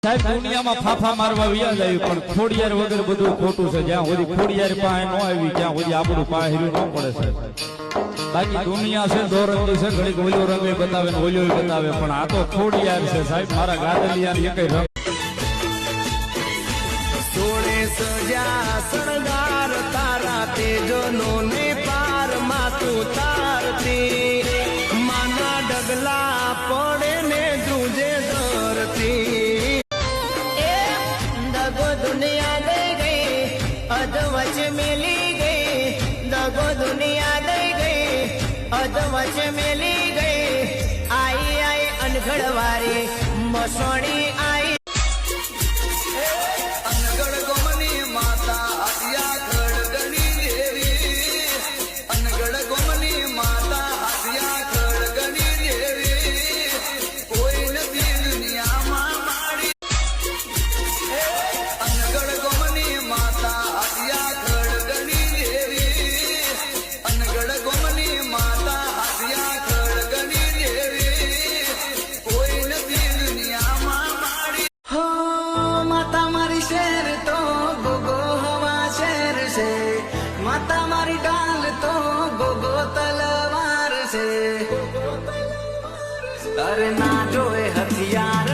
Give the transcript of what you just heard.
સાહેબ દુનિયામાં ફાફા મારવા વ્યા જાય પણ ખોડિયાર વગર બધું ખોટું છે. જ્યાં સુધી ખોડિયાર પાસે ન આવી ત્યાં સુધી આપણું પાહેરું ન પડે સાહેબ. બાકી દુનિયા છે દોરંગી છે, ઘડીક ઓલો રંગ બતાવે ને ઓલો બતાવે, પણ આ તો ખોડિયાર છે સાહેબ. મારા ગાદલિયા એક રંગ સોળે સજા શણગાર તારા તેજનો ને પાર માતું તારતી માના ડગલા પડે ને ધ્રુજે ધરતી. દગો દુનિયા દઈ ગઈ અધ વચ્ચે મેલી ગઈ, દગો દુનિયા દઈ ગઈ અધ વચ્ચે મેલી ગઈ. આઈ આઈ અનઘડવારી મસોણી આઈ અનગઢ ગોમની માતા હાથિયા ખડગણી દેવી, અનગઢ ગોમની માતા હાથિયા ખડગણી દેવી, કોઈ નથી દુનિયામાં માડી. અનગઢ ગોમની માતા હાથિયા ખડગણી દેવી, અનગઢ ગોમની માતા હાથિયા ખડગણી દેવી, કોઈ નથી દુનિયામાં માડી. હો માતા મારી શેર તો ગોગો હવા શેર છે, માતા મારી ડાલ તો ગોગો તલવાર છે. અરે ના જોએ હથિયાર